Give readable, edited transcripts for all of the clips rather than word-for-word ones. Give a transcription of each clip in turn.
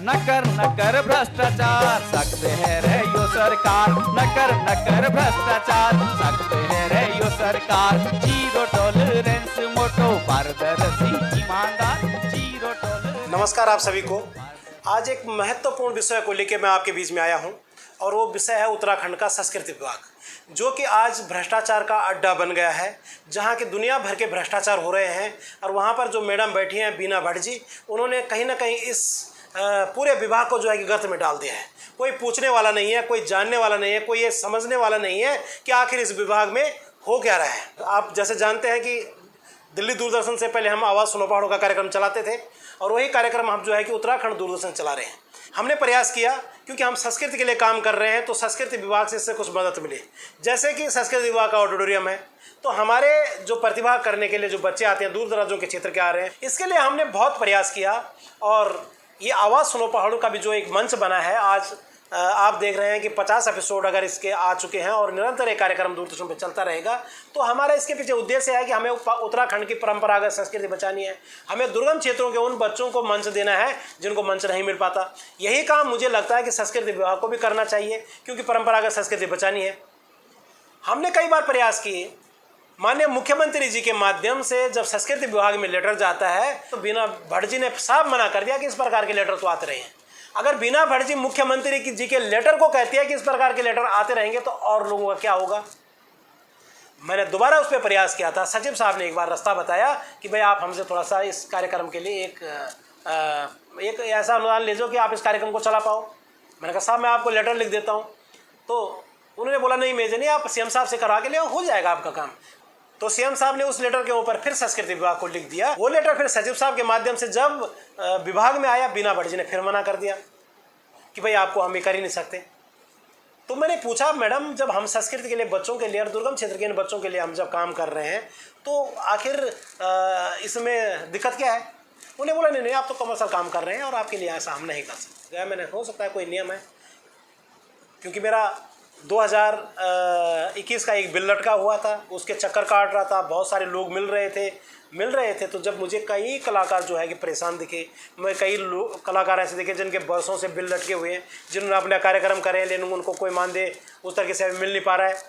नकर भ्रष्टाचार, सकते हैं रे यो सरकार। नकर भ्रष्टाचार, सकते हैं रे यो सरकार। जीरो टॉलरेंस, मोटो पारदर्शी ईमानदार, जीरो टॉलरेंस। नमस्कार आप सभी को। आज एक महत्वपूर्ण विषय को लेकर मैं आपके बीच में आया हूं और वो विषय है उत्तराखंड का संस्कृति विभाग, जो कि आज भ्रष्टाचार का अड्डा बन गया है, जहां के दुनिया भर के भ्रष्टाचार हो रहे हैं। और वहां पर जो मैडम बैठी हैं बीना भट्ट जी, उन्होंने कहीं ना कहीं इस पूरे विभाग को जो है कि गर्त में डाल दिया है। कोई पूछने वाला नहीं है, कोई जानने वाला नहीं है, कोई ये समझने वाला नहीं है कि आखिर इस विभाग में हो क्या रहा है। आप जैसे जानते हैं कि दिल्ली दूरदर्शन से पहले हम आवाज़ सुनो पहाड़ों का कार्यक्रम चलाते थे और वही कार्यक्रम हम जो है कि उत्तराखंड दूरदर्शन चला रहे हैं। हमने प्रयास किया क्योंकि हम संस्कृति के लिए काम कर रहे हैं, तो संस्कृति विभाग से इससे कुछ मदद मिले। जैसे कि संस्कृति विभाग का ऑडिटोरियम है, तो हमारे जो प्रतिभा करने के लिए जो बच्चे आते हैं दूर दराजों के क्षेत्र के आ रहे हैं, इसके लिए हमने बहुत प्रयास किया। और ये आवाज़ सुनो पहाड़ों का भी जो एक मंच बना है, आज आप देख रहे हैं कि 50 एपिसोड अगर इसके आ चुके हैं और निरंतर एक कार्यक्रम दूरदर्शन पर चलता रहेगा, तो हमारा इसके पीछे उद्देश्य है कि हमें उत्तराखंड की परंपरागत संस्कृति बचानी है। हमें दुर्गम क्षेत्रों के उन बच्चों को मंच देना है जिनको मंच नहीं मिल पाता। यही काम मुझे लगता है कि संस्कृति विभाग को भी करना चाहिए, क्योंकि परंपरागत संस्कृति बचानी है। हमने कई बार प्रयास किए। माननीय मुख्यमंत्री जी के माध्यम से जब संस्कृति विभाग में लेटर जाता है, तो बीना भट्ट जी ने साफ मना कर दिया कि इस प्रकार के लेटर तो आते रहे हैं। अगर बीना भट्ट जी मुख्यमंत्री जी के लेटर को कहती है कि इस प्रकार के लेटर आते रहेंगे, तो और लोगों का क्या होगा। मैंने दोबारा उस पर प्रयास किया था। सचिव साहब ने एक बार रास्ता बताया कि भाई आप हमसे थोड़ा सा इस कार्यक्रम के लिए एक ऐसा अनुदान ले जाओ कि आप इस कार्यक्रम को चला पाओ। मैंने कहा साहब मैं आपको लेटर लिख देता हूँ। तो उन्होंने बोला नहीं मेजर नहीं, आप सीएम साहब से करा के ले, हो जाएगा आपका काम। तो सीएम साहब ने उस लेटर के ऊपर फिर संस्कृति विभाग को लिख दिया। वो लेटर फिर सचिव साहब के माध्यम से जब विभाग में आया, बीना भट्ट जी ने फिर मना कर दिया कि भाई आपको हम ये कर ही नहीं सकते। तो मैंने पूछा मैडम, जब हम संस्कृति के लिए बच्चों के लिए और दुर्गम क्षेत्र के इन बच्चों के लिए हम जब काम कर रहे हैं, तो आखिर इसमें दिक्कत क्या है। उन्हें बोला नहीं आप तो कमर्शियल काम कर रहे हैं और आपके लिए ऐसा हम नहीं कर सकते। मैंने हो सकता है कोई नियम है, क्योंकि मेरा 2021 का एक बिल लटका हुआ था, उसके चक्कर काट रहा था। बहुत सारे लोग मिल रहे थे। तो जब मुझे कई कलाकार जो है कि परेशान दिखे, मैं कई कलाकार ऐसे देखे जिनके बरसों से बिल लटके हुए हैं, जिन्होंने अपने कार्यक्रम करे लेकिन उनको कोई मानदेय उस तरीके से मिल नहीं पा रहा है।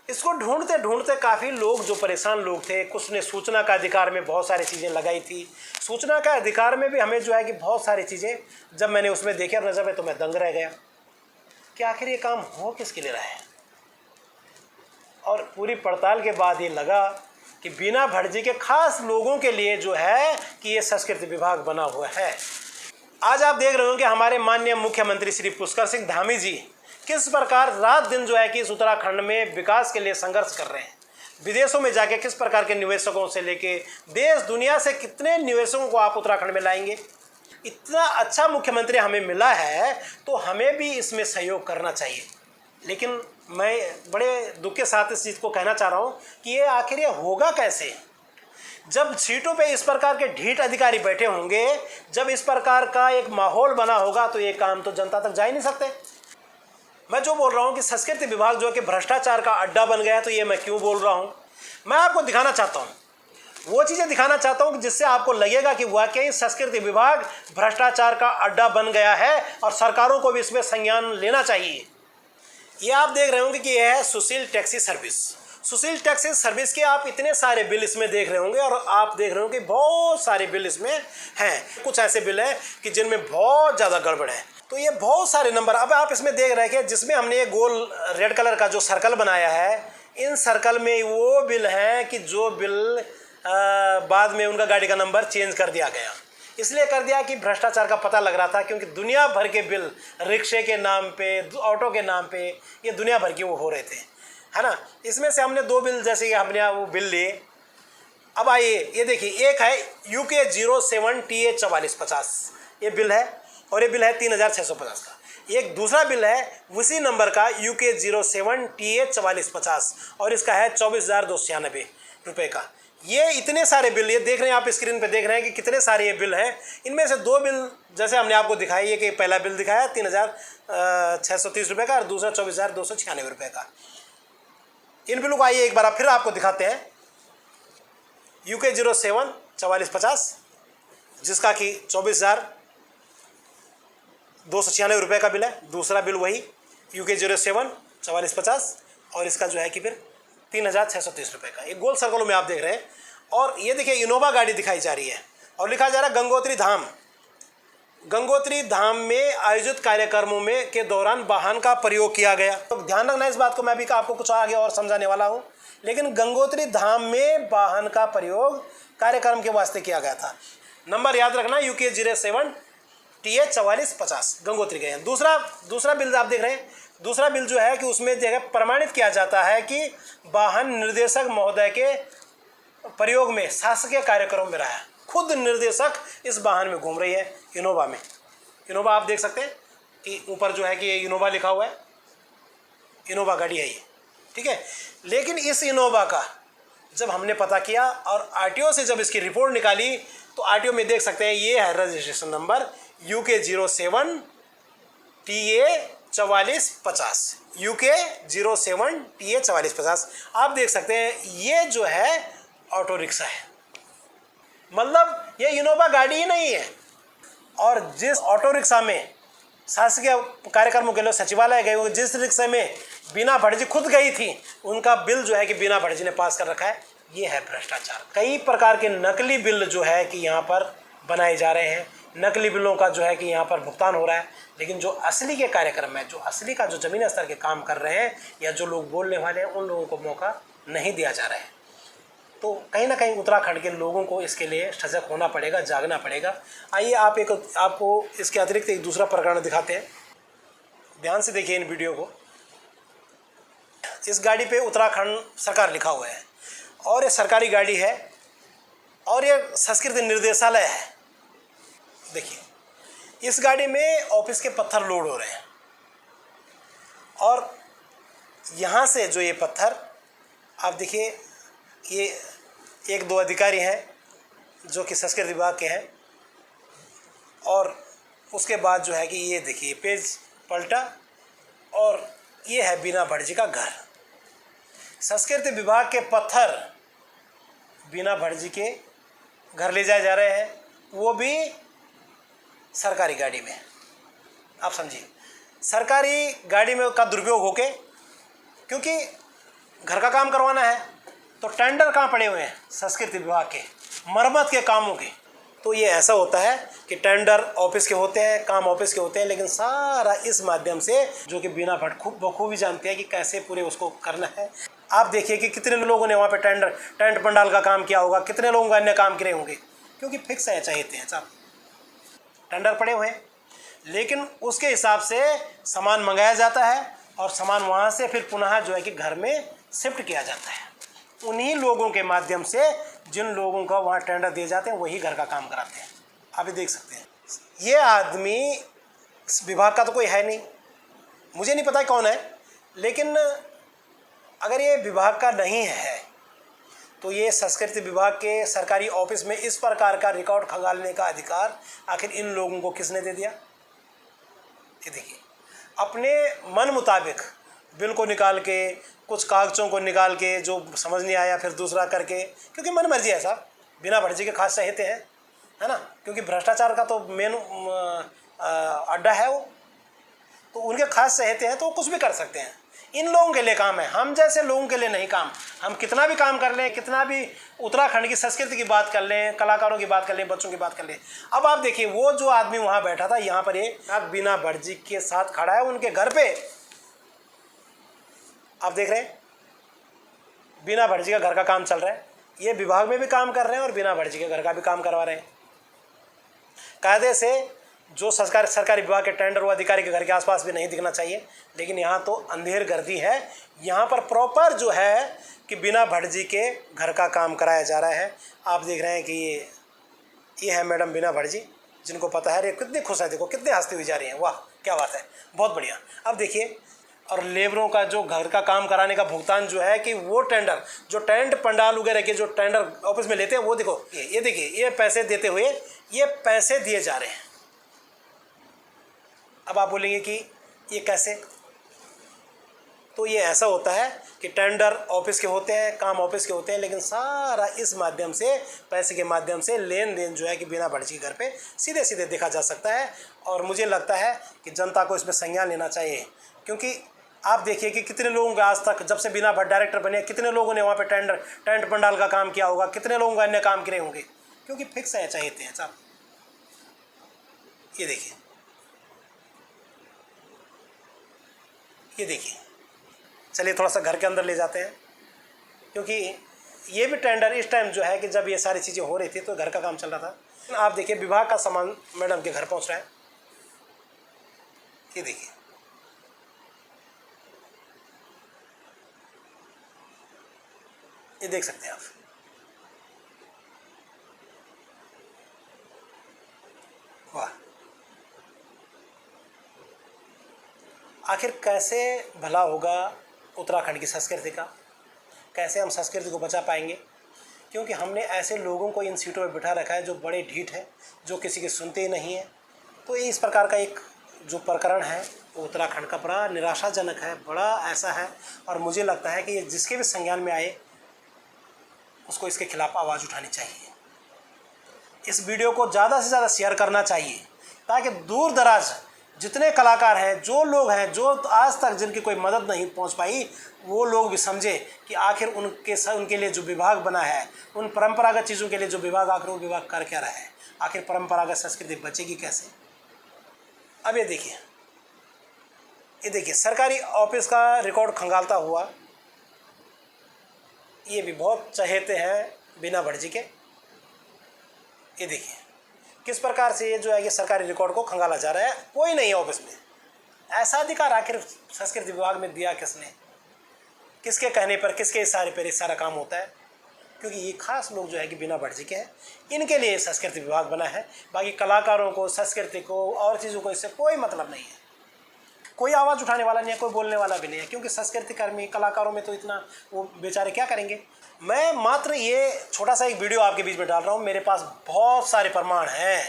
इसको ढूंढते ढूंढते काफ़ी लोग जो परेशान लोग थे, कुछ ने सूचना का अधिकार में बहुत सारी चीज़ें लगाई थी। सूचना का अधिकार में भी हमें जो है कि बहुत सारी चीज़ें जब मैंने उसमें देखे और नज़र में, तो मैं दंग रह गया कि आखिर ये काम हो किसके लिए रहा है। और पूरी पड़ताल के बाद ये लगा कि बीना भट्ट जी के खास लोगों के लिए जो है कि ये संस्कृति विभाग बना हुआ है। आज आप देख रहे हो कि हमारे माननीय मुख्यमंत्री श्री पुष्कर सिंह धामी जी किस प्रकार रात दिन जो है कि इस उत्तराखंड में विकास के लिए संघर्ष कर रहे हैं। विदेशों में जाके किस प्रकार के निवेशकों से लेके देश दुनिया से कितने निवेशकों को आप उत्तराखंड में लाएंगे। इतना अच्छा मुख्यमंत्री हमें मिला है, तो हमें भी इसमें सहयोग करना चाहिए। लेकिन मैं बड़े दुख के साथ इस चीज़ को कहना चाह रहा हूँ कि ये आखिर ये होगा कैसे। जब सीटों पे इस प्रकार के ढीठ अधिकारी बैठे होंगे, जब इस प्रकार का एक माहौल बना होगा, तो ये काम तो जनता तक जा ही नहीं सकते। मैं जो बोल रहा हूँ कि संस्कृति विभाग जो है कि भ्रष्टाचार का अड्डा बन गया है, तो ये मैं क्यों बोल रहा हूँ, मैं आपको दिखाना चाहता हूँ, वो चीज़ें दिखाना चाहता हूँ जिससे आपको लगेगा कि वाकई संस्कृति विभाग भ्रष्टाचार का अड्डा बन गया है और सरकारों को भी इसमें संज्ञान लेना चाहिए। ये आप देख रहे होंगे कि यह है सुशील टैक्सी सर्विस। सुशील टैक्सी सर्विस के आप इतने सारे बिल इसमें देख रहे होंगे और आप देख रहे होंगे बहुत सारे बिल इसमें हैं। कुछ ऐसे बिल हैं कि जिनमें बहुत ज़्यादा गड़बड़ है। तो ये बहुत सारे नंबर अब आप इसमें देख रहे हैं, जिसमें हमने ये गोल रेड कलर का जो सर्कल बनाया है, इन सर्कल में वो बिल हैं कि जो बिल बाद में उनका गाड़ी का नंबर चेंज कर दिया गया। इसलिए कर दिया कि भ्रष्टाचार का पता लग रहा था, क्योंकि दुनिया भर के बिल रिक्शे के नाम पे, ऑटो के नाम पे, ये दुनिया भर के वो हो रहे थे, है ना। इसमें से हमने 2 बिल जैसे कि हमने वो बिल लिए। अब आइए ये देखिए, एक है UK 07 TA 4450, ये बिल है और ये बिल है 3650 का। एक दूसरा बिल है उसी नंबर का UK 07 TA 4450 और इसका है 24,296 रुपये का। ये इतने सारे बिल, ये देख रहे हैं आप स्क्रीन पे देख रहे हैं कि कितने सारे ये बिल हैं। इनमें से 2 बिल जैसे हमने आपको दिखाई है कि पहला बिल दिखाया 3,630 रुपये का और दूसरा 24,296 रुपये का। इन बिलों को आइए एक बार फिर आपको दिखाते हैं। UK 07 4450 जिसका कि 24,000 ₹296 का बिल है। दूसरा बिल वही UK07 4450, और इसका जो है कि फिर ₹3630 का। ये गोल सर्कलों में आप देख रहे हैं। और ये देखिए इनोवा गाड़ी दिखाई जा रही है और लिखा जा रहा है गंगोत्री धाम। गंगोत्री धाम में आयोजित कार्यक्रमों में के दौरान वाहन का प्रयोग किया गया। तो ध्यान रखना इस बात को, मैं भी आपको कुछ आगे और समझाने वाला हूँ। लेकिन गंगोत्री धाम में वाहन का प्रयोग कार्यक्रम के वास्ते किया गया था। नंबर याद रखना UK07 TH 4450 गंगोत्री गए हैं। दूसरा बिल आप देख रहे हैं। दूसरा बिल जो है कि उसमें जगह प्रमाणित किया जाता है कि वाहन निर्देशक महोदय के प्रयोग में शासकीय कार्यक्रम में रहा है। खुद निर्देशक इस वाहन में घूम रही है, इनोवा में। इनोवा आप देख सकते हैं कि ऊपर जो है कि ये इनोवा लिखा हुआ है, इनोवा गाड़ी है ये, ठीक है। लेकिन इस इनोवा का जब हमने पता किया और RTO से जब इसकी रिपोर्ट निकाली तो RTO में देख सकते हैं ये है registration number UK07 TA 4450, UK07 TA 4450। आप देख सकते हैं ये जो है ऑटो रिक्शा है, मतलब ये इनोवा गाड़ी ही नहीं है। और जिस ऑटो रिक्शा में शासकीय कार्यक्रमों के लिए सचिवालय गए हुए, जिस रिक्शे में बीना भटजी खुद गई थी, उनका बिल जो है कि बीना भटजी ने पास कर रखा है। ये है भ्रष्टाचार। कई प्रकार के नकली बिल जो है कि यहाँ पर बनाए जा रहे हैं, नकली बिलों का जो है कि यहाँ पर भुगतान हो रहा है। लेकिन जो असली के कार्यक्रम है, जो असली का जो ज़मीनी स्तर के काम कर रहे हैं या जो लोग बोलने वाले हैं, उन लोगों को मौका नहीं दिया जा रहा है। तो कहीं ना कहीं उत्तराखंड के लोगों को इसके लिए सजग होना पड़ेगा, जागना पड़ेगा। आइए आपको इसके अतिरिक्त एक दूसरा प्रकरण दिखाते हैं। ध्यान से देखिए इन वीडियो को। इस गाड़ी पे उत्तराखंड सरकार लिखा हुआ है और ये सरकारी गाड़ी है और ये संस्कृति निर्देशालय है। देखिए इस गाड़ी में ऑफिस के पत्थर लोड हो रहे हैं और यहाँ से जो ये पत्थर आप देखिए, ये 1-2 अधिकारी हैं जो कि संस्कृति विभाग के हैं। और उसके बाद जो है कि ये देखिए पेज पलटा और ये है बीना भटजी का घर। संस्कृति विभाग के पत्थर बीना भटजी के घर ले जाए जा रहे हैं, वो भी सरकारी गाड़ी में। आप समझिए, सरकारी गाड़ी में का दुरुपयोग होके, क्योंकि घर का काम करवाना है तो टेंडर कहाँ पड़े हुए हैं संस्कृति विभाग के मरम्मत के कामों के। तो ये ऐसा होता है कि टेंडर ऑफिस के होते हैं, काम ऑफिस के होते हैं, लेकिन सारा इस माध्यम से जो कि बीना भट्ट बखूबी जानते हैं कि कैसे पूरे उसको करना है। आप देखिए कि कितने लोगों ने वहाँ पे टेंट पंडाल का काम किया होगा, कितने लोगों का अन्य काम करे होंगे, क्योंकि फिक्स है चाहिए थे साहब, टेंडर पड़े हुए हैं। लेकिन उसके हिसाब से सामान मंगाया जाता है और सामान वहाँ से फिर पुनः जो है कि घर में शिफ्ट किया जाता है। उन्हीं लोगों के माध्यम से जिन लोगों का वहाँ टेंडर दिए जाते हैं वही घर का काम कराते हैं। आप ये देख सकते हैं। ये आदमी विभाग का तो कोई है नहीं, मुझे नहीं पता कौन है, लेकिन अगर ये विभाग का नहीं है तो ये संस्कृति विभाग के सरकारी ऑफिस में इस प्रकार का रिकॉर्ड खंगालने का अधिकार आखिर इन लोगों को किसने दे दिया? ये देखिए, अपने मन मुताबिक बिल को निकाल के, कुछ कागजों को निकाल के, जो समझ नहीं आया फिर दूसरा करके, क्योंकि मन मर्जी है साहब। बिना भटजी के खास चाहते हैं, है ना, क्योंकि भ्रष्टाचार का तो मेन अड्डा है वो, तो उनके खास चाहते हैं तो कुछ भी कर सकते हैं। इन लोगों के लिए काम है, हम जैसे लोगों के लिए नहीं काम। हम कितना भी काम कर लें, कितना भी उत्तराखंड की संस्कृति की बात कर लें, कलाकारों की बात कर लें, बच्चों की बात कर लें। अब आप देखिए, वो जो आदमी वहाँ बैठा था, यहाँ पर ये बिना भटजी के साथ खड़ा है उनके घर पे। आप देख रहे हैं बिना भटजी का घर का काम चल रहा है। ये विभाग में भी काम कर रहे हैं और बिना भटजी के घर का भी काम करवा रहे हैं। कायदे से जो सरकारी विभाग के टेंडर वो अधिकारी के घर के आसपास भी नहीं दिखना चाहिए, लेकिन यहाँ तो अंधेर गर्दी है। यहाँ पर प्रॉपर जो है कि बिना भटजी के घर का काम कराया जा रहा है। आप देख रहे हैं कि ये है मैडम बिना भटजी, जिनको पता है। ये कितनी खुश है, देखो कितने हंसती हुई जा रही हैं, वाह क्या बात है, बहुत बढ़िया। अब देखिए, और लेबरों का जो घर का काम कराने का भुगतान जो है कि वो टेंडर, जो टेंट पंडाल वगैरह के जो टेंडर ऑफिस में लेते हैं, वो देखो ये देखिए, ये पैसे देते हुए ये पैसे दिए जा रहे हैं। अब आप बोलेंगे कि ये कैसे, तो ये ऐसा होता है कि टेंडर ऑफिस के होते हैं, काम ऑफिस के होते हैं, लेकिन सारा इस माध्यम से, पैसे के माध्यम से लेन देन जो है कि बिना भर्जी के घर पे सीधे सीधे देखा जा सकता है। और मुझे लगता है कि जनता को इसमें संज्ञान लेना चाहिए, क्योंकि आप देखिए कि कितने लोगों के आज तक, जब से बिना भट्ट डायरेक्टर बने, कितने लोगों ने वहाँ पे टेंट पंडाल का काम किया होगा, कितने लोगों का अन्य काम करे होंगे, क्योंकि फिक्स है चाहिए थे साहब। ये देखिए, ये देखिए, चलिए थोड़ा सा घर के अंदर ले जाते हैं, क्योंकि ये भी टेंडर इस टाइम जो है कि जब ये सारी चीज़ें हो रही थी तो घर का काम चल रहा था। आप देखिए विभाग का सामान मैडम के घर पहुंच रहा है। ये देखिए, ये देख सकते हैं आप। वाह, आखिर कैसे भला होगा उत्तराखंड की संस्कृति का, कैसे हम संस्कृति को बचा पाएंगे, क्योंकि हमने ऐसे लोगों को इन सीटों पर बिठा रखा है जो बड़े ढीठ हैं, जो किसी की सुनते ही नहीं हैं। तो इस प्रकार का एक जो प्रकरण है वो उत्तराखंड का बड़ा निराशाजनक है, बड़ा ऐसा है। और मुझे लगता है कि ये जिसके भी संज्ञान में आए उसको इसके खिलाफ आवाज़ उठानी चाहिए। इस वीडियो को ज़्यादा से ज़्यादा शेयर करना चाहिए, ताकि दूर दराज जितने कलाकार हैं, जो लोग हैं, जो आज तक जिनकी कोई मदद नहीं पहुंच पाई, वो लोग भी समझे कि आखिर उनके लिए जो विभाग बना है, उन परंपरागत चीज़ों के लिए जो विभाग, आखिर वो विभाग कर क्या रहा है, आखिर परंपरागत संस्कृति बचेगी कैसे। अब ये देखिए, ये देखिए सरकारी ऑफिस का रिकॉर्ड खंगालता हुआ, ये भी बहुत चहेते हैं बिना भर्जी के। ये देखिए किस प्रकार से ये जो है कि सरकारी रिकॉर्ड को खंगाला जा रहा है। कोई नहीं है ऑफिस में, ऐसा अधिकार आखिर संस्कृति विभाग में दिया किसने, किसके कहने पर, किसके इशारे पर ये सारा काम होता है, क्योंकि ये खास लोग जो है कि बिना भर्जी के हैं, इनके लिए संस्कृति विभाग बना है। बाकी कलाकारों को, संस्कृति को और चीज़ों को इससे कोई मतलब नहीं है। कोई आवाज़ उठाने वाला नहीं है, कोई बोलने वाला भी नहीं है, क्योंकि संस्कृति कर्मी कलाकारों में तो इतना वो बेचारे क्या करेंगे। मैं मात्र ये छोटा सा एक वीडियो आपके बीच में डाल रहा हूँ। मेरे पास बहुत सारे प्रमाण हैं,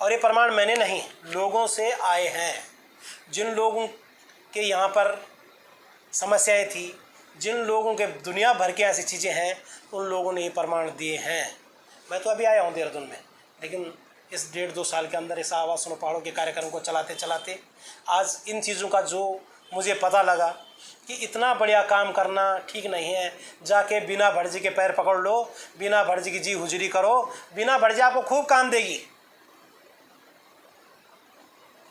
और ये प्रमाण मैंने नहीं, लोगों से आए हैं। जिन लोगों के यहाँ पर समस्याएं थी, जिन लोगों के दुनिया भर के ऐसी चीज़ें हैं, उन लोगों ने ये प्रमाण दिए हैं। मैं तो अभी आया हूँ देहरादून में, लेकिन इस 1.5-2 साल के अंदर इस आवाज़ सुनो पहाड़ों के कार्यक्रम को चलाते चलाते आज इन चीज़ों का जो मुझे पता लगा कि इतना बढ़िया काम करना ठीक नहीं है। जाके बिना भर्जी के पैर पकड़ लो, बिना भर्जी की जी हुजरी करो, बिना भर्जी आपको खूब काम देगी,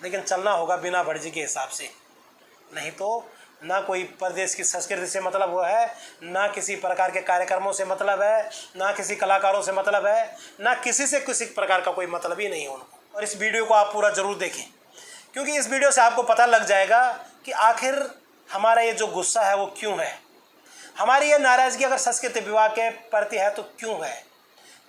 लेकिन चलना होगा बिना भर्जी के हिसाब से। नहीं तो ना कोई प्रदेश की संस्कृति से मतलब वो है, ना किसी प्रकार के कार्यक्रमों से मतलब है, ना किसी कलाकारों से मतलब है, ना किसी से किसी प्रकार का कोई मतलब ही नहीं है उनको। और इस वीडियो को आप पूरा ज़रूर देखें, क्योंकि इस वीडियो से आपको पता लग जाएगा कि आखिर हमारा ये जो गुस्सा है वो क्यों है, हमारी ये नाराज़गी अगर संस्कृति विभाग के प्रति है तो क्यों है।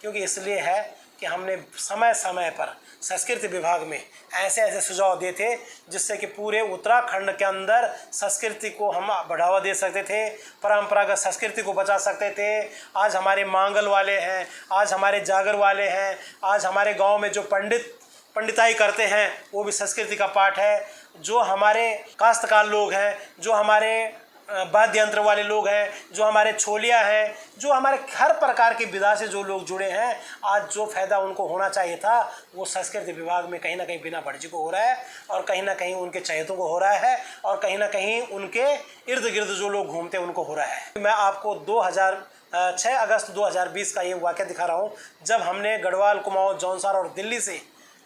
क्योंकि इसलिए है कि हमने समय समय पर संस्कृति विभाग में ऐसे ऐसे सुझाव दिए थे जिससे कि पूरे उत्तराखंड के अंदर संस्कृति को हम बढ़ावा दे सकते थे, परंपरागत संस्कृति को बचा सकते थे। आज हमारे मांगल वाले हैं, आज हमारे जागर वाले हैं, आज हमारे गांव में जो पंडिताई करते हैं वो भी संस्कृति का पार्ट है। जो हमारे काश्तकार लोग हैं, जो हमारे वाद्य यंत्र वाले लोग हैं, जो हमारे छोलिया हैं, जो हमारे हर प्रकार की विधा से जो लोग जुड़े हैं, आज जो फ़ायदा उनको होना चाहिए था वो संस्कृति विभाग में कहीं ना कहीं बिना भर्जी को हो रहा है, और कहीं ना कहीं उनके चहेतों को हो रहा है, और कहीं ना कहीं उनके इर्द गिर्द जो लोग घूमते हैं उनको हो रहा है। मैं आपको 6 अगस्त 2020 का ये वाक़या दिखा रहा हूँ, जब हमने गढ़वाल, कुमाऊँ, जौनसार और दिल्ली से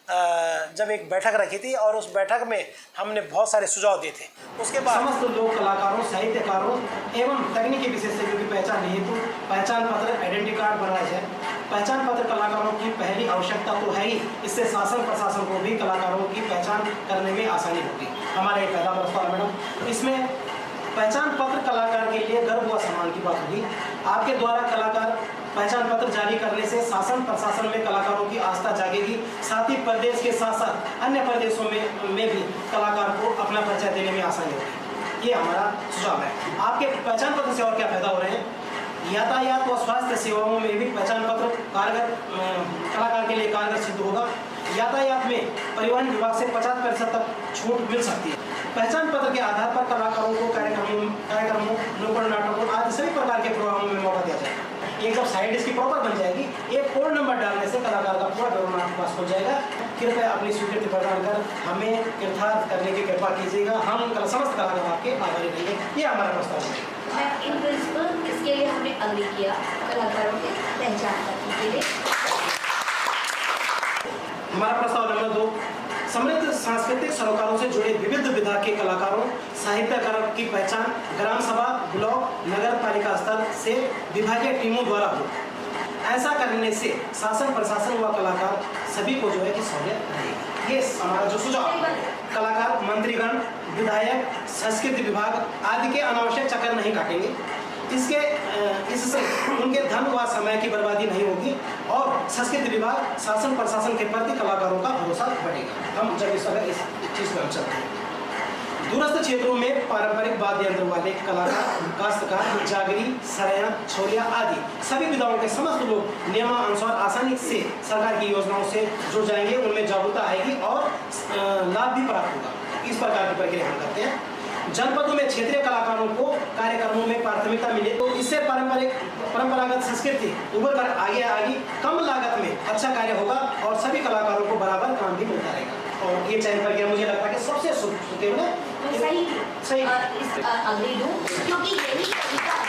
जब एक बैठक रखी थी, और उस बैठक में हमने बहुत सारे सुझाव दिए थे। उसके बाद समस्त लोक कलाकारों, साहित्यकारों एवं तकनीकी विशेषज्ञों की पहचान हेतु पहचान पत्र आइडेंटिटी कार्ड बनाया जाए। पहचान पत्र कलाकारों की पहली आवश्यकता तो है ही, इससे शासन प्रशासन को भी कलाकारों की पहचान करने में आसानी होगी। हमारा एक पहला प्रस्ताव मैडम, इसमें पहचान पत्र कलाकार के लिए गर्व व सम्मान की बात होगी। आपके द्वारा कलाकार पहचान पत्र जारी करने से शासन प्रशासन में कलाकारों की आस्था जागेगी, साथ ही प्रदेश के साथ साथ अन्य प्रदेशों में भी कलाकार को अपना परिचय देने में आसानी होगी। ये हमारा सुझाव है। आपके पहचान पत्र से और क्या फायदा हो रहे हैं? यातायात व स्वास्थ्य सेवाओं में भी पहचान पत्र कारगर कलाकार के लिए कारगर सिद्ध होगा। यातायात में परिवहन विभाग से 50% तक छूट मिल सकती है। पहचान पत्र के आधार पर कलाकारों को कार्यक्रमों नुक्कड़ नाटकों आदि सभी प्रकार के प्रोग्रामों में मौका दिया जाएगा। एक जब साइड इसकी प्रॉपर बन जाएगी, एक कोड नंबर डालने से कलाकार का पूरा विवरण आपके पास हो जाएगा। कृपया अपनी स्वीकृति प्रदान कर हमें कृतार्थ करने की कृपा कीजिएगा। हम समस्त कलाकार आपके आभारी रहेंगे। ये हमारा प्रस्ताव है। इन प्रिंसिपल इसके लिए हमने अग्री किया कलाकारों के पहचान करने के लिए। हमारा प्रस्ताव नंबर 2, समृद्ध सांस्कृतिक सरोकारों से जुड़े विविध विधा के कलाकारों साहित्यकारों की पहचान ग्राम सभा, ब्लॉक, नगर पालिका स्तर से विभागीय टीमों द्वारा हो। ऐसा करने से शासन प्रशासन व कलाकार सभी को जो है कि सहूलियत रहेगी। ये हमारा जो सुझाव है। कलाकार, मंत्रीगण, विधायक, संस्कृति विभाग आदि के अनावश्यक चक्कर नहीं काटेंगे। इससे उनके धन व समय की बर्बादी नहीं होगी और संस्कृति विभाग शासन प्रशासन के प्रति कलाकारों का भरोसा बढ़ेगा। हम जब इस चीज़ पर चलते हैं, दूरस्थ क्षेत्रों में पारंपरिक वाद्य यंत्र वाले कलाकार, काश्तकार, जागरी, सरया, छोलिया आदि सभी विधाओं के समस्त लोग नियमानुसार आसानी से सरकार की योजनाओं से जुड़ जाएंगे। उनमें जागरूकता आएगी और लाभ भी प्राप्त होगा। इस प्रकार की प्रक्रिया हम करते हैं। जनपदों में क्षेत्रीय कलाकारों को कार्यक्रमों में प्राथमिकता मिले तो इससे परंपरागत संस्कृति उभर कर आगे आएगी। कम लागत में अच्छा कार्य होगा और सभी कलाकारों को बराबर काम भी मिलता रहेगा। और ये चयन प्रक्रिया मुझे लगता है कि सबसे सुटेबल है। सही अग्री दूं क्योंकि यही तरीका है।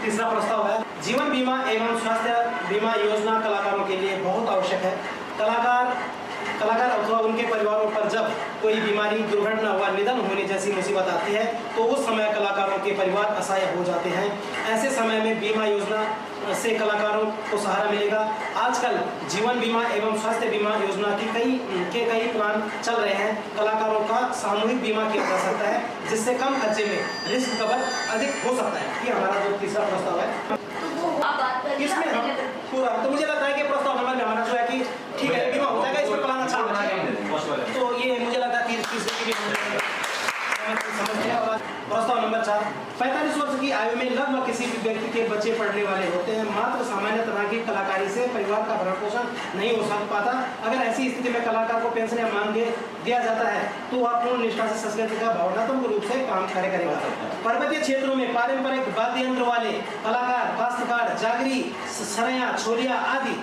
तीसरा प्रस्ताव है जीवन बीमा एवं स्वास्थ्य बीमा योजना कलाकारों के लिए बहुत आवश्यक है। कलाकार अथवा उनके परिवारों पर जब कोई बीमारी, दुर्घटना व निधन होने जैसी मुसीबत आती है तो उस समय कलाकारों के परिवार असहाय हो जाते हैं। ऐसे समय में बीमा योजना से कलाकारों को सहारा मिलेगा। आजकल जीवन बीमा एवं स्वास्थ्य बीमा योजना की कई प्लान चल रहे हैं। कलाकारों का सामूहिक बीमा किया जा सकता है जिससे कम खर्चे में रिस्क कवर अधिक हो सकता है। ये हमारा जो तीसरा प्रस्ताव है। इसमें हम पूरा तो मुझे लगता है कि प्रस्ताव नंबर में हमारा जो है कि ठीक है बीमा हो जाएगा, इस पर प्लान अच्छा होना चाहिए। तो ये मुझे लगता है कि प्रस्ताव नंबर 4, 45 वर्ष की आयु में लगभग किसी भी व्यक्ति के बच्चे पढ़ने वाले होते हैं। मात्र सामान्य तरह की कलाकारी से परिवार का भरण पोषण नहीं हो पाता। अगर ऐसी स्थिति में कलाकार को पेंशन या मान दिया जाता है तो वह पूर्ण निष्ठा से संस्कृति का भावनात्मक रूप से काम कार्य करेगा। पर्वतीय क्षेत्रों में पारंपरिक वाद्य यंत्र वाले कलाकार, काश्तकार, जागरी, सरया, छोलिया आदि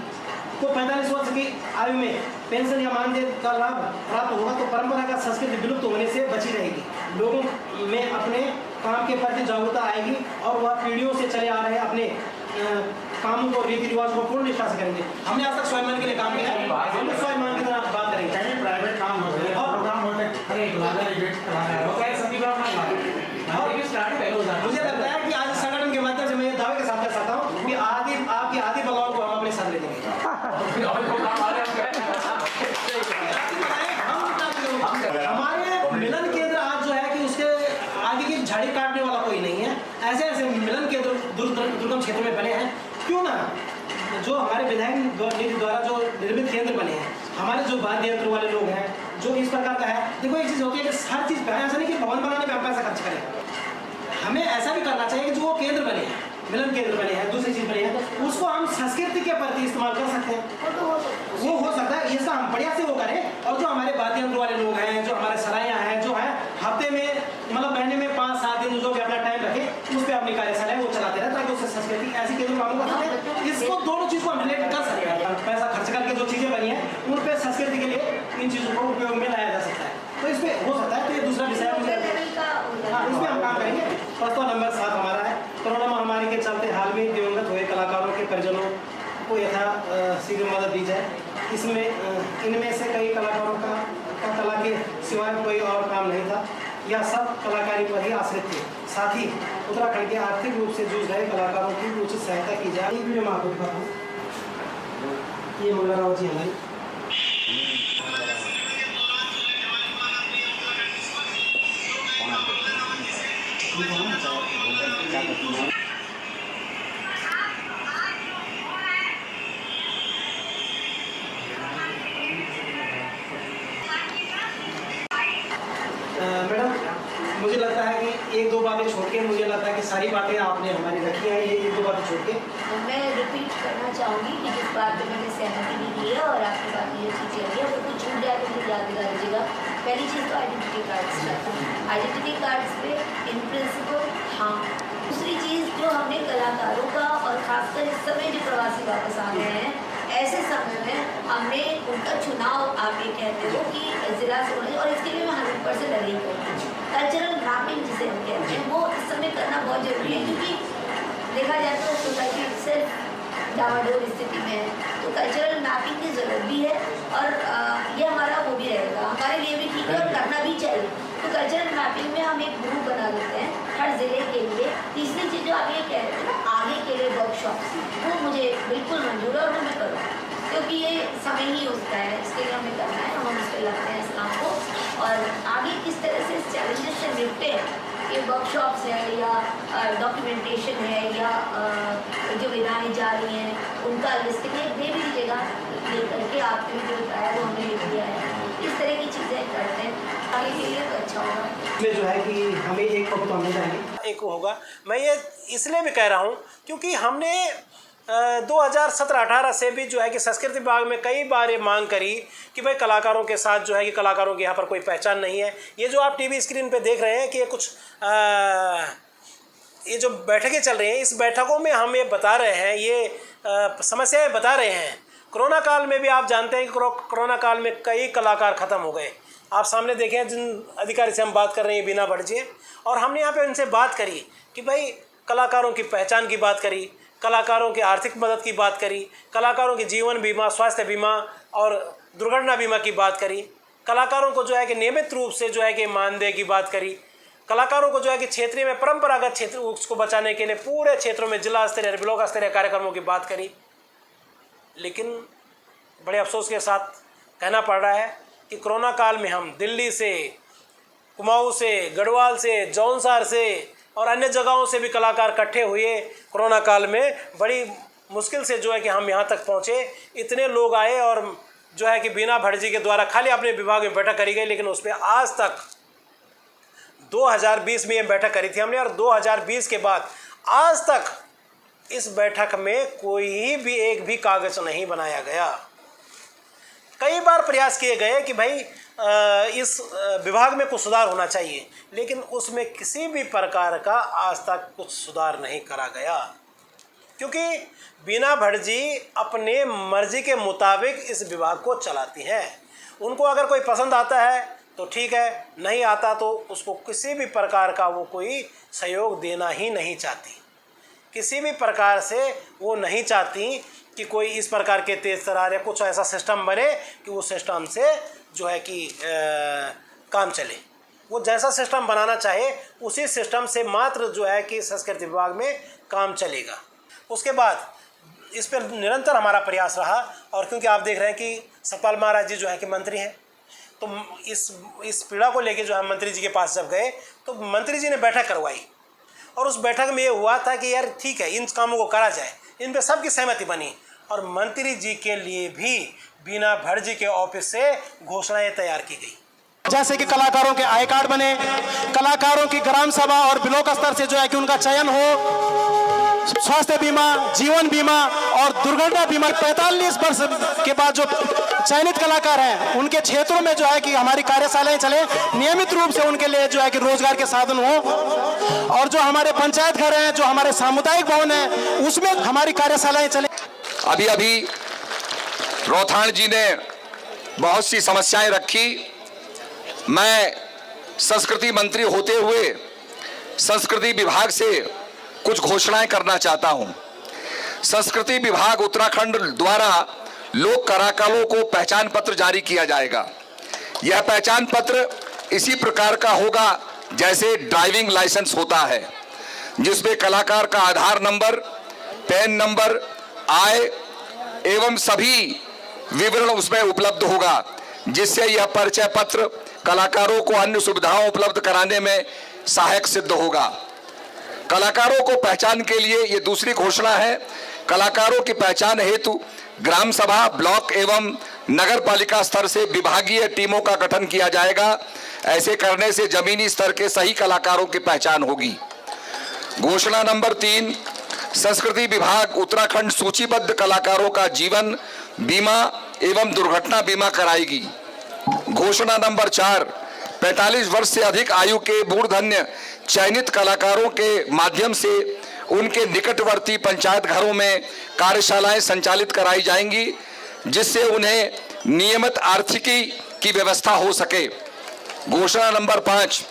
को 45 वर्ष की आयु में पेंशन या मानदेय का लाभ प्राप्त होगा तो परंपरागत संस्कृति विलुप्त होने से बची रहेगी। लोगों में अपने काम के प्रति जागरूकता आएगी और वह पीढ़ियों से चले आ रहे अपने कामों को, रीति रिवाज को पूर्ण निष्ठा से करेंगे। हमने आज तक स्वाभिमान के लिए काम किया है, हम स्वाभिमान की तरह बात करेंगे। प्राइवेट काम होते हैं और प्रोग्राम होते हैं। मुझे लगता है कि आज संगठन के माध्यम से मैं ये दावे के साथ कर सकता हूँ कि आपकी आधी बगाओं को हम अपने साथ ले लेंगे। हमारे मिलन केंद्र आज जो है कि उसके आगे की झाड़ी काटने वाला कोई नहीं है। ऐसे मिलन केंद्र दुर्गम क्षेत्र में बने हैं। क्यों ना जो हमारे विधायक नीति द्वारा जो निर्मित केंद्र बने हैं, हमारे जो वाद्य यंत्र वाले लोग हैं जो इस प्रकार का है। देखो एक चीज़ होती है कि हर चीज़ पे ऐसा नहीं कि भवन बनाने पे हम पैसा खर्च करें। हमें ऐसा भी करना चाहिए कि जो वो केंद्र बने हैं, मिलन केंद्र बने हैं, दूसरी चीज़ बनी है, उसको हम संस्कृति के प्रति इस्तेमाल कर सकते हैं। वो हो सकता है इसका हम बढ़िया से वो करें। और जो हमारे वाद्य यंत्र वाले लोग हैं, जो हमारे सराइयाँ हैं, जो है हफ्ते में मतलब महीने में 5-7 दिन जो भी अपना टाइम रखें उस पर अपनी कार्यशाला वो चलाते रहे ताकि उससे संस्कृति ऐसी केंद्र काम कर सकते हैं। इसको दोनों चीज़ को हम रिलेट कर सकते हैं। पैसा खर्च करके जो चीज़ें बनी हैं उन पर संस्कृति के लिए इन चीज़ों को उपयोग में लाया जा सकता है। तो इस पर हो सकता है। तो ये दूसरा विषय मुझे हाँ इस पर हम काम करेंगे। प्रस्ताव नंबर 7 हमारा है कोरोना महामारी के चलते हाल में दिवंगत हुए कलाकारों के परिजनों को शीघ्र मदद दी जाए। इसमें इनमें से कई कलाकारों का कला के सिवाय कोई और काम नहीं था। यह सब कलाकारी पर ही आश्रित थे। साथ ही उत्तराखंड के आर्थिक रूप से जूझ रहे कलाकारों की उचित सहायता की जाए। वीडियो में आपको दिखाता हूँ। ये मंगला राव जी हमारी मैडम, मुझे लगता है कि एक दो बातें छोड़ के मुझे लगता है कि सारी बातें आपने हमारी रखी हैं। ये एक दो बातें छोड़ के तो मैं रिपीट करना चाहूँगी कि जिस बात पे मैंने सहमति भी दी है और आपकी बात में ये चीज़ें आई है, अगर कुछ छूट जाए तो मुझे याद दिला दीजिएगा। पहली चीज़ तो आइडेंटिटी कार्ड्स का, आइडेंटिटी कार्ड्स पे इन प्रिंसिपल हाँ। दूसरी चीज़ जो हमने कलाकारों का और ख़ासकर इस समय जो प्रवासी वापस आ गए हैं, ऐसे समय में हमने उनका चुनाव, आप ये कहते हो कि ज़िला से होने, और इसके लिए मैं 100% एग्री करती हूँ। कल्चरल मैपिंग जिसे हम कहते हैं वो इस समय करना बहुत ज़रूरी है, क्योंकि देखा जाए तो सोसाइटी सिर्फ डावाडोल स्थिति में है, तो कल्चरल मैपिंग की ज़रूरत भी है और ये हमारा वो भी रहेगा, हमारे लिए भी ठीक है और करना भी चाहिए। तो कल्चरल मैपिंग में हम एक ग्रुप बना लेते हैं हर ज़िले के लिए। तीसरी चीज़ जो आप ये कह रहे थे ना आगे के लिए वर्कशॉप्स, वो मुझे बिल्कुल मंजूर है और मैं करूँ, क्योंकि ये समय ही होता है, इसके लिए हमें करना है, हम उस पर लगते हैं इस काम को। और आगे किस तरह से इस चैलेंजेस से निपटे, ये वर्कशॉप्स है या डॉक्यूमेंटेशन है या जो विधाएँ जा रही हैं उनका लिस्ट दे भी दीजिएगा, ले करके आपने भी जो बताया वो हमने लिख दिया है। इस तरह की चीज़ें करते हैं आगे के लिए तो अच्छा होगा। इसमें जो है कि हमें एक पक्ष तो हमने जाएंगे एक होगा। मैं ये इसलिए भी कह रहा हूँ क्योंकि हमने 2017-18 से भी जो है कि संस्कृति विभाग में कई बार ये मांग करी कि भाई कलाकारों के साथ जो है कि कलाकारों की यहाँ पर कोई पहचान नहीं है। ये जो आप टीवी स्क्रीन पे देख रहे हैं कि ये कुछ ये जो बैठकें चल रही हैं, इस बैठकों में हम ये बता रहे हैं, ये समस्याएं बता रहे हैं। कोरोना काल में भी आप जानते हैं कि कोरोना काल में कई कलाकार ख़त्म हो गए। आप सामने देखें जिन अधिकारी से हम बात कर रहे हैं बीना भटजी, और हमने यहाँ पे उनसे बात करी कि भाई कलाकारों की पहचान की बात करी, कलाकारों की आर्थिक मदद की बात करी, कलाकारों की जीवन बीमा, स्वास्थ्य बीमा और दुर्घटना बीमा की बात करी, कलाकारों को जो है कि नियमित रूप से जो है कि मानदेय की बात करी, कलाकारों को जो है कि क्षेत्रीय में परंपरागत क्षेत्र उसको बचाने के लिए पूरे क्षेत्रों में जिला स्तरीय ब्लॉक स्तरीय कार्यक्रमों की बात करी। लेकिन बड़े अफसोस के साथ कहना पड़ रहा है कि कोरोना काल में हम दिल्ली से, कुमाऊं से, गढ़वाल से, जौनसार से और अन्य जगहों से भी कलाकार इकट्ठे हुए। कोरोना काल में बड़ी मुश्किल से जो है कि हम यहाँ तक पहुँचे। इतने लोग आए और जो है कि बीना भटजी के द्वारा खाली अपने विभाग में बैठक करी गई, लेकिन उस पर आज तक 2020 में ये बैठक करी थी हमने, और 2020 के बाद आज तक इस बैठक में कोई भी एक भी कागज नहीं बनाया गया। कई बार प्रयास किए गए कि भाई इस विभाग में कुछ सुधार होना चाहिए, लेकिन उसमें किसी भी प्रकार का आज तक कुछ सुधार नहीं करा गया, क्योंकि बीना भटजी अपने मर्जी के मुताबिक इस विभाग को चलाती हैं। उनको अगर कोई पसंद आता है तो ठीक है, नहीं आता तो उसको किसी भी प्रकार का वो कोई सहयोग देना ही नहीं चाहती। किसी भी प्रकार से वो नहीं चाहती कि कोई इस प्रकार के तेज तरार या कुछ ऐसा सिस्टम बने कि वो सिस्टम से जो है कि काम चले। वो जैसा सिस्टम बनाना चाहे उसी सिस्टम से मात्र जो है कि संस्कृति विभाग में काम चलेगा। उसके बाद इस पर निरंतर हमारा प्रयास रहा, और क्योंकि आप देख रहे हैं कि सतपाल महाराज जी जो है कि मंत्री हैं, तो इस पीड़ा को लेके जो है मंत्री जी के पास जब गए तो मंत्री जी ने बैठक करवाई, और उस बैठक में ये हुआ था कि यार ठीक है इन कामों को करा जाए। इन पे सबकी सहमति बनी, और मंत्री जी के लिए भी बीना भटजी के ऑफिस से घोषणाएं तैयार की गई, जैसे कि कलाकारों के आई कार्ड बने, कलाकारों की ग्राम सभा और ब्लॉक स्तर से जो है कि उनका चयन हो, स्वास्थ्य बीमा, जीवन बीमा और दुर्घटना बीमा। 45 वर्ष के बाद जो चयनित कलाकार हैं उनके क्षेत्रों में जो है कि हमारी कार्यशालाएं चले, नियमित रूप से उनके लिए जो है कि रोजगार के साधन हो, और जो हमारे पंचायत घर हैं, जो हमारे सामुदायिक भवन हैं, उसमें हमारी कार्यशालाएं चले। अभी अभी रोथाण जी ने बहुत सी समस्याएं रखी। मैं संस्कृति मंत्री होते हुए संस्कृति विभाग से कुछ घोषणाएं करना चाहता हूं। संस्कृति विभाग उत्तराखंड द्वारा लोक कलाकारों को पहचान पत्र जारी किया जाएगा। यह पहचान पत्र इसी प्रकार का होगा जैसे ड्राइविंग लाइसेंस होता है, जिसमें कलाकार का आधार नंबर, पैन नंबर, आय एवं सभी विवरण उसमें उपलब्ध होगा, जिससे यह परिचय पत्र कलाकारों को अन्य सुविधाएं उपलब्ध कराने में सहायक सिद्ध होगा। कलाकारों को पहचान के लिए ये दूसरी घोषणा है। कलाकारों की पहचान हेतु ग्राम सभा, ब्लॉक एवं नगर पालिका स्तर से विभागीय टीमों का गठन किया जाएगा। ऐसे करने से जमीनी स्तर के सही कलाकारों की पहचान होगी। घोषणा नंबर 3, संस्कृति विभाग उत्तराखंड सूचीबद्ध कलाकारों का जीवन बीमा एवं दुर्घटना बीमा कराएगी। घोषणा नंबर 4, 45 वर्ष से अधिक आयु के मूर्धन्य चयनित कलाकारों के माध्यम से उनके निकटवर्ती पंचायत घरों में कार्यशालाएं संचालित कराई जाएंगी, जिससे उन्हें नियमित आर्थिकी की व्यवस्था हो सके। घोषणा नंबर 5,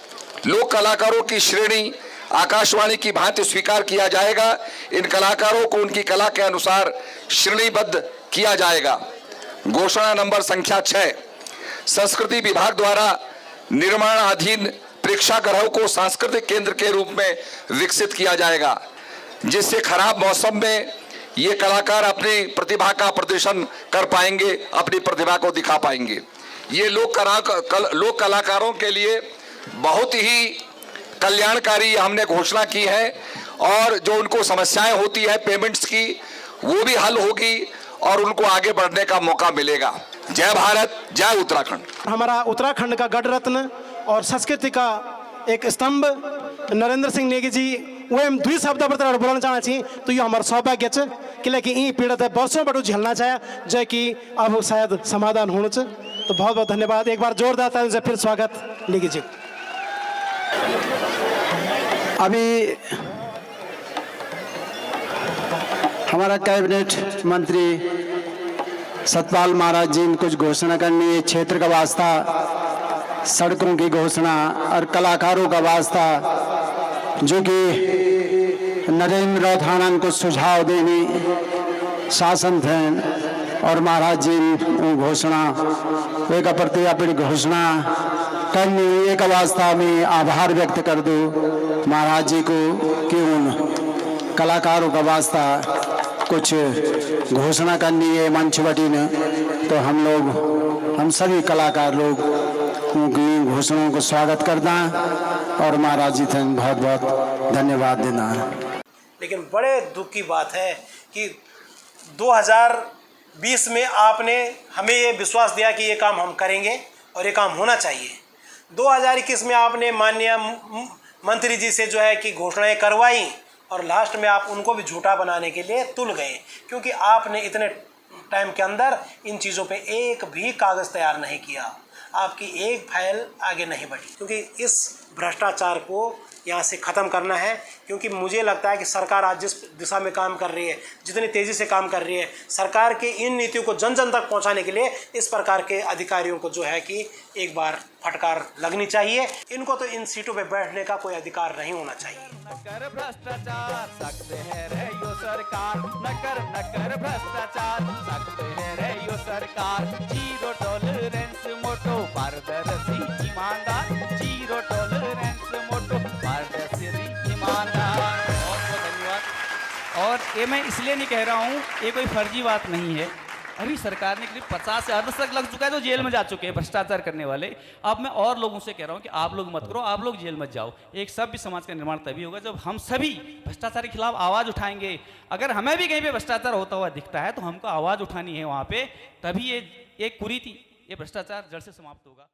लोक कलाकारों की श्रेणी आकाशवाणी की भांति स्वीकार किया जाएगा। इन कलाकारों को उनकी कला के अनुसार श्रेणीबद्ध किया जाएगा। घोषणा नंबर संख्या 6, संस्कृति विभाग द्वारा निर्माणाधीन प्रेक्षागृह को सांस्कृतिक केंद्र के रूप में विकसित किया जाएगा, जिससे खराब मौसम में ये कलाकार अपनी प्रतिभा का प्रदर्शन कर पाएंगे, अपनी प्रतिभा को दिखा पाएंगे। ये लोक कलाकारों के लिए बहुत ही कल्याणकारी हमने घोषणा की है, और जो उनको समस्याएं होती है पेमेंट्स की, वो भी हल होगी और उनको आगे बढ़ने का मौका मिलेगा। जय भारत, जय उत्तराखंड। हमारा उत्तराखंड का गढ़ रत्न और संस्कृति का एक स्तंभ नरेंद्र सिंह नेगी जी वो हम 2 शब्द पर बोलना चाहना चाहिए तो ये हमारा सौभाग्य है कि ई पीड़ित वर्षों बटू झेलना चाहे जो कि अब शायद समाधान होना चाहिए। तो बहुत बहुत धन्यवाद। एक बार जोरदार तालियों से फिर स्वागत नेगी जी। अभी हमारा कैबिनेट मंत्री सतपाल महाराज जी ने कुछ घोषणा करनी है। क्षेत्र का वास्ता, सड़कों की घोषणा और कलाकारों का वास्ता, जो कि नरेंद्र राठाणन को सुझाव देनी शासन थे और महाराज जी घोषणा एक प्रति अपनी घोषणा करनी। एक वास्ता में आभार व्यक्त कर दो महाराज जी को कि उन कलाकारों का वास्ता कुछ घोषणा करनी है मंच बटी ने। तो हम सभी कलाकार लोग उनकी घोषणाओं को स्वागत करता और महाराज जी थे बहुत बहुत धन्यवाद देना। लेकिन बड़े दुख की बात है कि 2020 में आपने हमें ये विश्वास दिया कि ये काम हम करेंगे और ये काम होना चाहिए। 2021 में आपने माननीय मंत्री जी से जो है कि घोषणाएं करवाई और लास्ट में आप उनको भी झूठा बनाने के लिए तुल गए, क्योंकि आपने इतने टाइम के अंदर इन चीज़ों पे एक भी कागज़ तैयार नहीं किया, आपकी एक फाइल आगे नहीं बढ़ी। क्योंकि इस भ्रष्टाचार को यहाँ से ख़त्म करना है, क्योंकि मुझे लगता है कि सरकार आज जिस दिशा में काम कर रही है, जितनी तेज़ी से काम कर रही है, सरकार की इन नीतियों को जन जन तक पहुँचाने के लिए इस प्रकार के अधिकारियों को जो है कि एक बार फटकार लगनी चाहिए। इनको तो इन सीटों पे बैठने का कोई अधिकार नहीं होना चाहिए। नकर भ्रष्टाचार सकते हैं रे यो सरकार, नकर भ्रष्टाचार सकते हैं रे यो सरकार। जीरो टॉलरेंस मोटो पारदर्शी ईमानदार, जीरो टॉलरेंस मोटो पारदर्शी ईमानदार। बहुत बहुत धन्यवाद। और ये मैं इसलिए नहीं कह रहा हूँ, ये कोई फर्जी बात नहीं है। अभी सरकार ने करीब 50 से अर्ध तक लग चुका है, तो जेल में जा चुके हैं भ्रष्टाचार करने वाले। अब मैं और लोगों से कह रहा हूं कि आप लोग मत करो, आप लोग जेल मत जाओ। एक सभ्य समाज का निर्माण तभी होगा जब हम सभी भ्रष्टाचार के खिलाफ आवाज़ उठाएंगे। अगर हमें भी कहीं पे भ्रष्टाचार होता हुआ दिखता है तो हमको आवाज़ उठानी है वहाँ पे, तभी ये एक कुरीति, ये भ्रष्टाचार जड़ से समाप्त होगा।